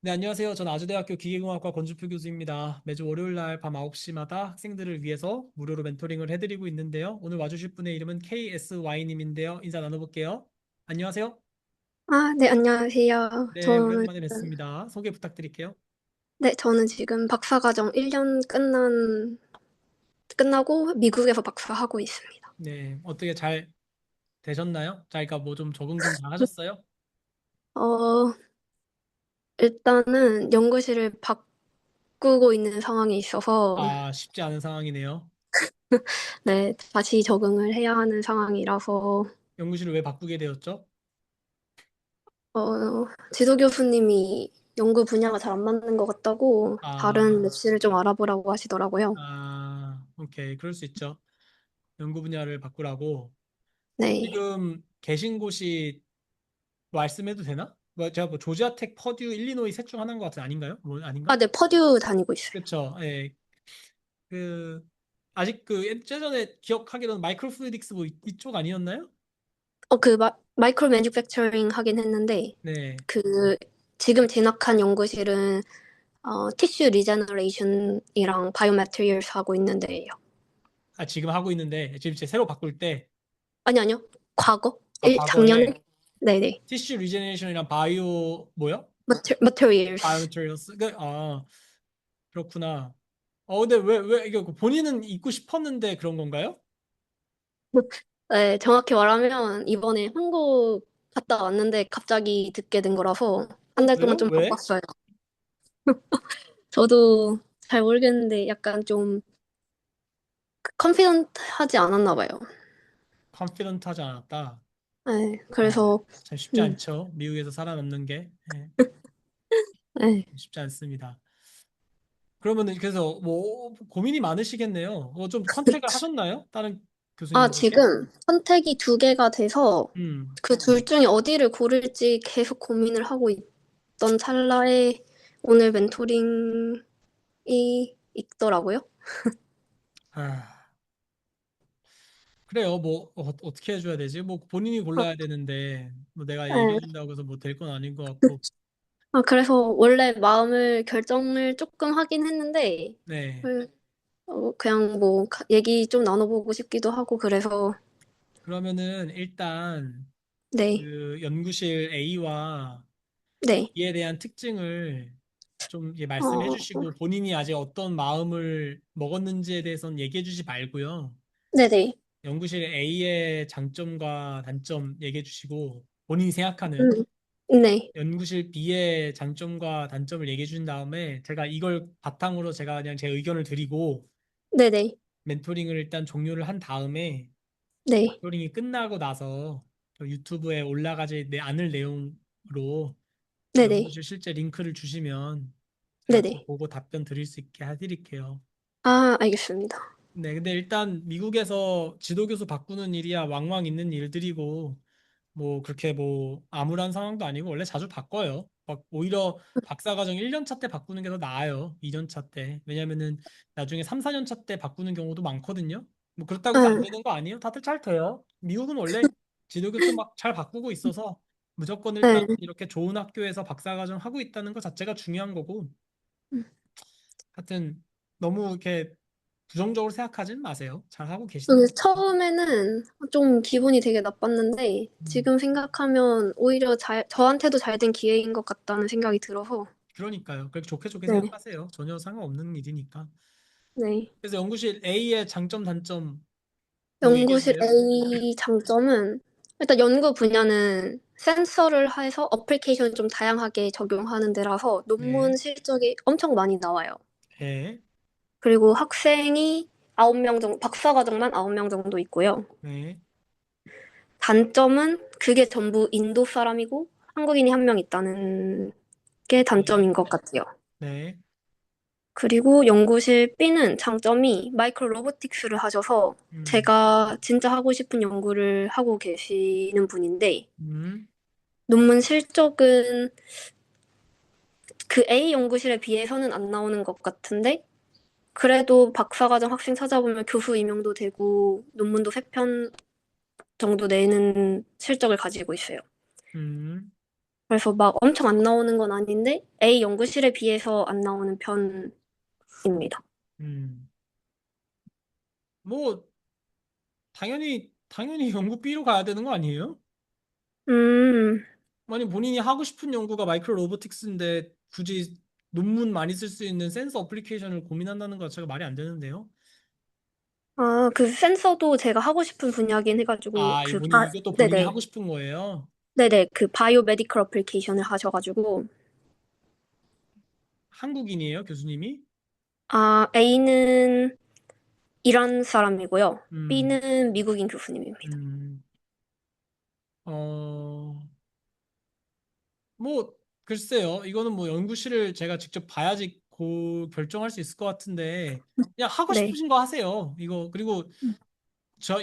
네, 안녕하세요. 전 아주대학교 기계공학과 권주표 교수입니다. 매주 월요일 날 밤 9시마다 학생들을 위해서 무료로 멘토링을 해드리고 있는데요. 오늘 와주실 분의 이름은 KSY님인데요. 인사 나눠볼게요. 안녕하세요. 아, 네, 안녕하세요. 네, 오랜만에 뵙습니다. 소개 부탁드릴게요. 저는 지금 박사과정 1년 끝나고 미국에서 박사하고 있습니다. 네, 어떻게 잘 되셨나요? 자, 그러니까 뭐 좀 적응 좀 잘 하셨어요? 어, 일단은 연구실을 바꾸고 있는 상황이 있어서, 아, 쉽지 않은 상황이네요. 네, 다시 적응을 해야 하는 상황이라서, 연구실을 왜 바꾸게 되었죠? 지도 교수님이 연구 분야가 잘 안 맞는 것 같다고 다른 아, 랩실을 좀 알아보라고 하시더라고요. 오케이. 그럴 수 있죠. 연구 분야를 바꾸라고. 네. 지금 계신 곳이 말씀해도 되나? 뭐 제가 뭐 조지아텍, 퍼듀, 일리노이 셋 중 하나인 것 같은 아닌가요? 뭐 아닌가? 아, 네, 퍼듀 다니고 있어요. 그렇죠. 예. 그 아직 그 예전에 기억하기로는 마이크로플루이딕스 뭐 이쪽 아니었나요? 마이크로 매뉴팩처링 하긴 했는데, 네. 그, 지금 진학한 연구실은 티슈 리제너레이션이랑 바이오매테리얼스 하고 있는데요. 아 지금 하고 있는데 지금 이제 새로 바꿀 때 아니요. 과거? 과거에 작년에? 네네. 티슈 리제네레이션이랑 바이오 뭐요? materials. 바이오매테리얼스 그렇구나. 근데 왜 이게 본인은 있고 싶었는데 그런 건가요? 네, 정확히 말하면 이번에 한국 갔다 왔는데 갑자기 듣게 된 거라서 한 달 동안 그래요? 좀 왜? 바빴어요. 저도 잘 모르겠는데 약간 좀 컨피던트 하지 않았나 봐요. 컨피던트하지 않았다. 네, 아, 그래서 참 쉽지 음, 않죠. 미국에서 살아남는 게. 예. 네. 쉽지 않습니다. 그러면은 그래서 뭐 고민이 많으시겠네요. 좀 컨택을 하셨나요? 다른 교수님들께? 지금 선택이 두 개가 돼서 음. 그 둘 중에 어디를 고를지 계속 고민을 하고 있던 찰나에 오늘 멘토링이 있더라고요. 아, 그래요. 뭐 떻게 해줘야 되지? 뭐 본인이 아, 골라야 되는데 뭐 내가 네. 얘기해준다고 해서 뭐 될 건 아닌 것 같고. 그래서 원래 마음을 결정을 조금 하긴 했는데, 네. 그, 그냥 뭐 얘기 좀 나눠보고 싶기도 하고 그래서 그러면은 일단 네, 그 연구실 A와 네, B에 대한 특징을 좀 이렇게 말씀해 어, 주시고 본인이 아직 어떤 마음을 먹었는지에 대해서는 얘기해 주지 말고요. 네네, 연구실 A의 장점과 단점 얘기해 주시고 본인이 생각하는 음, 네, 연구실 B의 장점과 단점을 얘기해 준 다음에 제가 이걸 바탕으로 제가 그냥 제 의견을 드리고 네네, 멘토링을 일단 종료를 한 다음에 네, 멘토링이 끝나고 나서 저 유튜브에 올라가지 않을 내용으로 네네, 연구실 실제 링크를 주시면 제가 그거 네네. 보고 답변 드릴 수 있게 해드릴게요. 아, 알겠습니다. 네, 근데 일단 미국에서 지도교수 바꾸는 일이야 왕왕 있는 일들이고 뭐 그렇게 뭐 암울한 상황도 아니고 원래 자주 바꿔요. 막 오히려 박사과정 1년 차 때 바꾸는 게 더 나아요. 2년 차 때. 왜냐면은 나중에 3, 4년 차 때 바꾸는 경우도 많거든요. 뭐 그렇다고 또 안 응, 되는 거 아니에요? 다들 잘 돼요. 미국은 원래 지도교수 막 잘 바꾸고 있어서 무조건 일단 네. 이렇게 좋은 학교에서 박사과정 하고 있다는 것 자체가 중요한 거고 하여튼 너무 이렇게 부정적으로 생각하진 마세요. 잘 하고 계신다. 처음에는 좀 기분이 되게 나빴는데, 음, 지금 생각하면 오히려 저한테도 잘 된 기회인 것 같다는 생각이 들어서, 그러니까요. 그렇게 좋게 좋게 네, 생각하세요. 전혀 상관없는 일이니까. 네. 그래서 연구실 A의 장점, 단점 뭐 얘기해 연구실 주세요. A 장점은, 일단 연구 분야는 센서를 해서 어플리케이션을 좀 다양하게 적용하는 데라서 네. 논문 실적이 엄청 많이 나와요. 네. 그리고 학생이 9명 정도, 박사과정만 9명 정도 있고요. 네. 단점은 그게 전부 인도 사람이고 한국인이 한 명 있다는 게 네. 단점인 것 같아요. 네. 그리고 연구실 B는 장점이 마이크로 로보틱스를 하셔서 음. 제가 진짜 하고 싶은 연구를 하고 계시는 분인데 음. 논문 실적은 그 A 연구실에 비해서는 안 나오는 것 같은데 그래도 박사과정 학생 찾아보면 교수 임용도 되고 논문도 3편 정도 내는 실적을 가지고 있어요. 음. 그래서 막 엄청 안 나오는 건 아닌데 A 연구실에 비해서 안 나오는 편입니다. 음. 뭐 당연히 연구 B로 가야 되는 거 아니에요? 음, 아니 본인이 하고 싶은 연구가 마이크로 로보틱스인데 굳이 논문 많이 쓸 수 있는 센서 어플리케이션을 고민한다는 것 자체가 말이 안 되는데요. 아, 그 센서도 제가 하고 싶은 분야긴 해가지고 아, 이것도 본인이 네네. 하고 싶은 거예요. 네네. 그 바이오 메디컬 어플리케이션을 하셔가지고 한국인이에요, 교수님이? 아, A는 이란 사람이고요. 음, B는 미국인 교수님입니다. 음, 어, 뭐 글쎄요. 이거는 뭐 연구실을 제가 직접 봐야지 결정할 수 있을 것 같은데 그냥 하고 네. 싶으신 거 하세요. 이거 그리고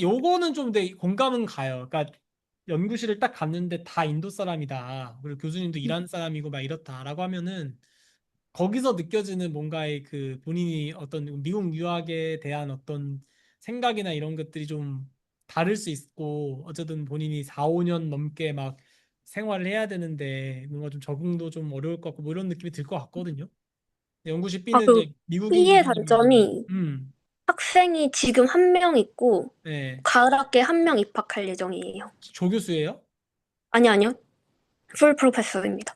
요거는 좀 내 공감은 가요. 그러니까 연구실을 딱 갔는데 다 인도 사람이다. 그리고 교수님도 이란 사람이고 막 이렇다라고 하면은 거기서 느껴지는 뭔가의 그 본인이 어떤 미국 유학에 대한 어떤 생각이나 이런 것들이 좀 다를 수 있고 어쨌든 본인이 4, 5년 넘게 막 생활을 해야 되는데 뭔가 좀 적응도 좀 어려울 것 같고 뭐 이런 느낌이 들 것 같거든요. 연구실 아, B는 그 이제 미국인 B의 교수님이시고 단점이 학생이 지금 한 명 있고 네. 가을 학기에 한 명 입학할 예정이에요. 조교수예요? 아니요. 풀 프로페서입니다.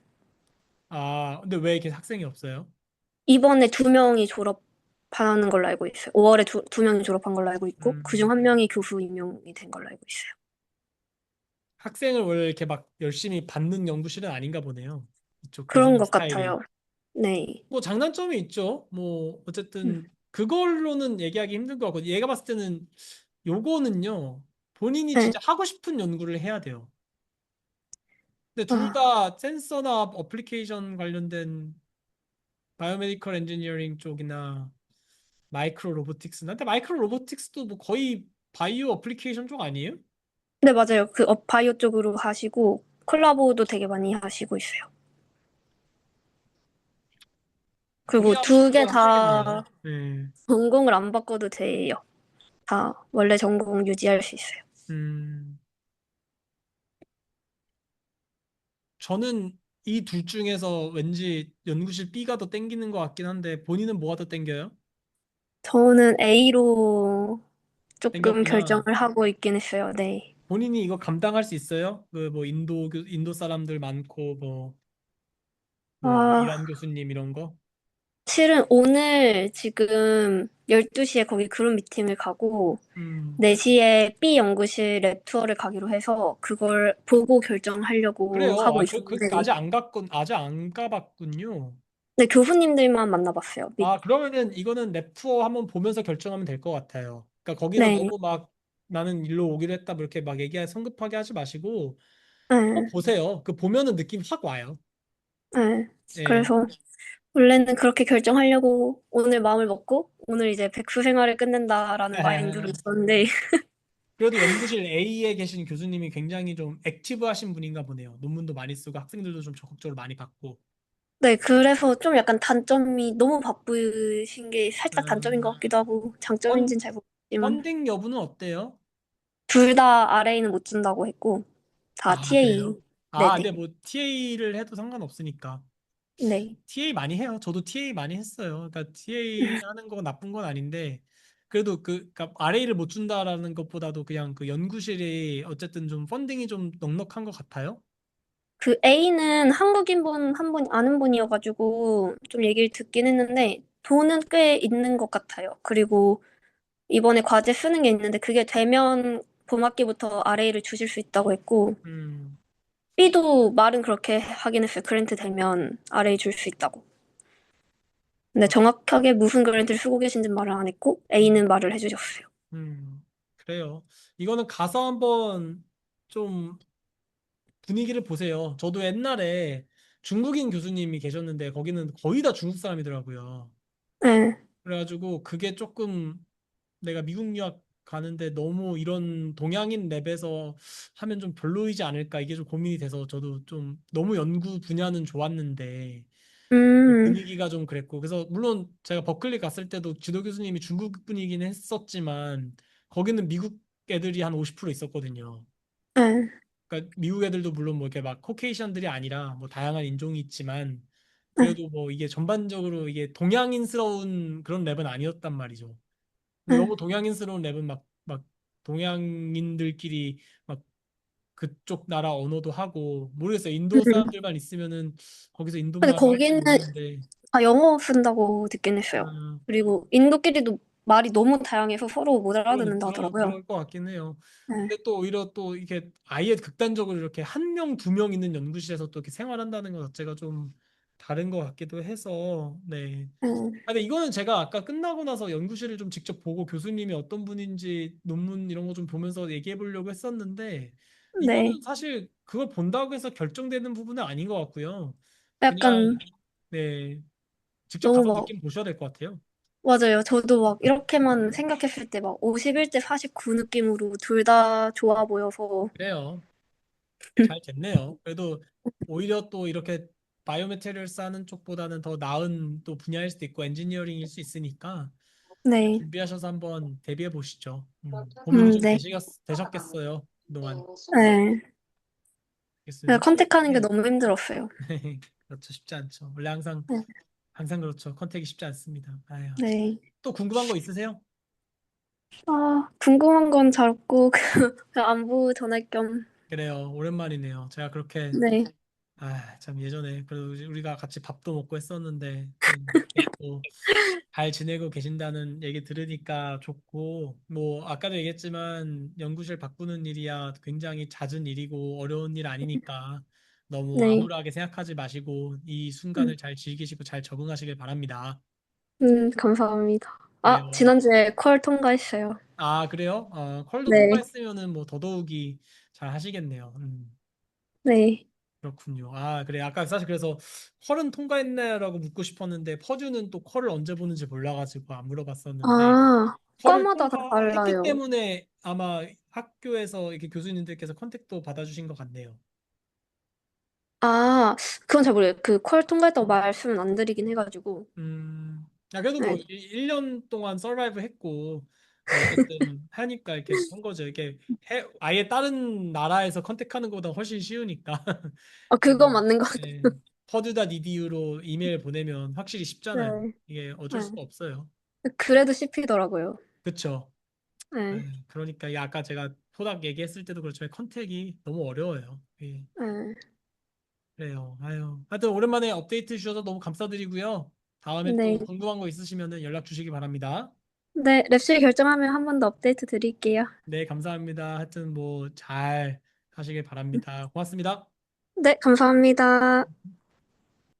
아, 근데 왜 이렇게 학생이 없어요? 이번에 두 명이 졸업하는 걸로 알고 있어요. 5월에 두 명이 졸업한 걸로 알고 있고 그중 음, 한 명이 교수 임용이 된 걸로 알고 있어요. 학생을 원래 이렇게 막 열심히 받는 연구실은 아닌가 보네요. 이쪽 그런 교수님 것 스타일이. 같아요. 네. 뭐 장단점이 있죠. 뭐 음, 어쨌든 그걸로는 얘기하기 힘든 것 같고 얘가 봤을 때는 요거는요. 본인이 네. 진짜 하고 싶은 연구를 해야 돼요. 근데 둘 아, 다 센서나 어플리케이션 관련된 바이오메디컬 엔지니어링 쪽이나 마이크로 로보틱스나 근데 마이크로 로보틱스도 뭐 거의 바이오 어플리케이션 쪽 아니에요? 네, 맞아요. 그 업바이오 쪽으로 하시고 콜라보도 되게 많이 하시고 있어요. 그리고 두 고민하시는 개 건 하시겠네요. 다 네. 전공을 안 바꿔도 돼요. 다 원래 전공 유지할 수 있어요. 음, 저는 이 둘 중에서 왠지 연구실 B가 더 땡기는 것 같긴 한데 본인은 뭐가 더 땡겨요? 저는 A로 조금 땡겼구나. 결정을 하고 있긴 했어요. 네. 본인이 이거 감당할 수 있어요? 그 뭐 인도 사람들 많고 뭐 아, 이란 교수님 이런 거? 실은 오늘 지금 12시에 거기 그룹 미팅을 가고 음. 4시에 B 연구실 랩 투어를 가기로 해서 그걸 보고 결정하려고 그래요. 하고 아, 있었는데 아직 안 가봤군요. 네, 교수님들만 만나봤어요. 아, 그러면은 이거는 랩 투어 한번 보면서 결정하면 될 것 같아요. 그러니까 거기서 네. 너무 막 나는 일로 오기로 했다 뭐 이렇게 막 성급하게 하지 마시고 한번 네. 보세요. 그 보면은 느낌 확 와요. 네. 예. 그래서 원래는 그렇게 결정하려고 오늘 마음을 먹고 오늘 이제 백수 생활을 끝낸다라는 마인드로 있었는데 그래도 연구실 A에 계신 교수님이 굉장히 좀 액티브하신 분인가 보네요. 논문도 많이 쓰고 학생들도 좀 적극적으로 많이 받고. 네, 그래서 좀 약간 단점이 너무 바쁘신 게 살짝 단점인 것 음, 같기도 하고 펀, 장점인지는 잘 모르겠지만 펀딩 여부는 어때요? 둘 다 RA는 못 준다고 했고 다 아, TA. 그래요? 아, 근데 네네. 뭐 TA를 해도 상관없으니까. 네. TA 많이 해요. 저도 TA 많이 했어요. 그러니까 TA 하는 거 나쁜 건 아닌데 그래도 그러니까 RA를 못 준다라는 것보다도 그냥 그 연구실이 어쨌든 좀 펀딩이 좀 넉넉한 것 같아요. 그 A는 한국인 분 한 분 아는 분이어가지고 좀 얘기를 듣긴 했는데 돈은 꽤 있는 것 같아요. 그리고 이번에 과제 쓰는 게 있는데 그게 되면 봄학기부터 RA를 주실 수 있다고 했고 음. B도 말은 그렇게 하긴 했어요. 그랜트 되면 RA 줄 수 있다고. 근데 정확하게 무슨 그랜트를 쓰고 계신지는 말을 안 했고 A는 말을 해주셨어요. 그래요. 이거는 가서 한번 좀 분위기를 보세요. 저도 옛날에 중국인 교수님이 계셨는데 거기는 거의 다 중국 사람이더라고요. 네. 그래가지고 그게 조금 내가 미국 유학 가는데 너무 이런 동양인 랩에서 하면 좀 별로이지 않을까 이게 좀 고민이 돼서 저도 좀 너무 연구 분야는 좋았는데 음, 분위기가 좀 그랬고 그래서 물론 제가 버클리 갔을 때도 지도 교수님이 중국 분이긴 했었지만 거기는 미국 애들이 한 50% 있었거든요. 네. 그러니까 미국 애들도 물론 뭐 이렇게 막 코케이션들이 아니라 뭐 다양한 인종이 있지만 네. 그래도 뭐 이게 전반적으로 이게 동양인스러운 그런 랩은 아니었단 말이죠. 근데 네. 너무 동양인스러운 랩은 막 동양인들끼리 막 그쪽 나라 언어도 하고 모르겠어요. 인도 음. 사람들만 있으면은 거기서 근데 인도말을 할지 거기는 모르는데 다 영어 쓴다고 듣긴 했어요. 음, 그리고 인도끼리도 말이 너무 다양해서 서로 못 알아듣는다 하더라고요. 그럴 것 같긴 해요. 네. 근데 또 오히려 또 이게 아예 극단적으로 이렇게 한 명, 두 명 있는 연구실에서 또 이렇게 생활한다는 것 자체가 좀 다른 것 같기도 해서 네. 네. 아, 근데 이거는 제가 아까 끝나고 나서 연구실을 좀 직접 보고 교수님이 어떤 분인지 논문 이런 거 좀 보면서 얘기해 보려고 했었는데 이거는 네. 사실 그걸 본다고 해서 결정되는 부분은 아닌 것 같고요. 그냥 약간 네. 직접 너무 가서 막 느낌 보셔야 될 것 같아요. 맞아요. 저도 막 이렇게만 생각했을 때 막 51대 49 느낌으로 둘 다 좋아 보여서 그래요. 잘 됐네요. 그래도 오히려 또 이렇게 바이오메테리얼 하는 쪽보다는 더 나은 또 분야일 수도 있고 엔지니어링일 수 있으니까 잘 네. 준비하셔서 한번 대비해 보시죠. 고민이 좀 네. 되셨겠어요. 그동안. 네. 알겠어요. 그냥 혹시 컨택하는 게 네. 너무 힘들었어요. 그렇죠. 쉽지 않죠. 원래 네. 항상 그렇죠. 컨택이 쉽지 않습니다. 아유. 네. 또 궁금한 거 있으세요? 아, 궁금한 건 잘 없고 그냥 안부 전할 겸. 그래요. 오랜만이네요. 제가 그렇게 네. 참 예전에 그래도 우리가 같이 밥도 먹고 했었는데 이렇게 또 잘 지내고 계신다는 얘기 들으니까 좋고 뭐 아까도 얘기했지만 연구실 바꾸는 일이야 굉장히 잦은 일이고 어려운 일 아니니까 너무 네. 암울하게 생각하지 마시고 이 음, 순간을 잘 즐기시고 잘 적응하시길 바랍니다. 감사합니다. 아, 그래요. 지난주에 컬 통과했어요. 아, 그래요? 컬도 네. 통과했으면은 뭐 더더욱이 잘 하시겠네요. 네. 그렇군요. 아, 그래. 아까 사실 그래서 컬은 통과했나요라고 묻고 싶었는데 퍼주는 또 컬을 언제 보는지 몰라가지고 안 물어봤었는데 아, 컬을 과마다 다 통과했기 달라요. 때문에 아마 학교에서 이렇게 교수님들께서 컨택도 받아주신 것 같네요. 아, 그건 잘 모르겠어요. 그 컬 통과했다고 말씀은 안 드리긴 해가지고. 그래도 뭐 네. 1년 동안 서바이브 했고 뭐 어쨌든 하니까 이렇게 한 거죠. 이렇게 아예 다른 나라에서 컨택하는 것보다 훨씬 쉬우니까. 아, 그거 그래서 맞는 것 같아요. 예, 퍼드닷 이디유로 이메일 보내면 확실히 쉽잖아요. 네. 이게 어쩔 네. 수가 없어요. 그래도 씹히더라고요. 그쵸? 네. 그러니까 이 아까 제가 토닥 얘기했을 때도 그렇지만 컨택이 너무 어려워요. 예, 네. 그래요. 아유, 하여튼 오랜만에 업데이트 주셔서 너무 감사드리고요. 다음에 또 네. 궁금한 거 있으시면 연락 주시기 바랍니다. 네. 랩실 결정하면 한 번 더 업데이트 드릴게요. 네, 감사합니다. 하여튼 뭐 잘 하시길 바랍니다. 고맙습니다. 네. 감사합니다.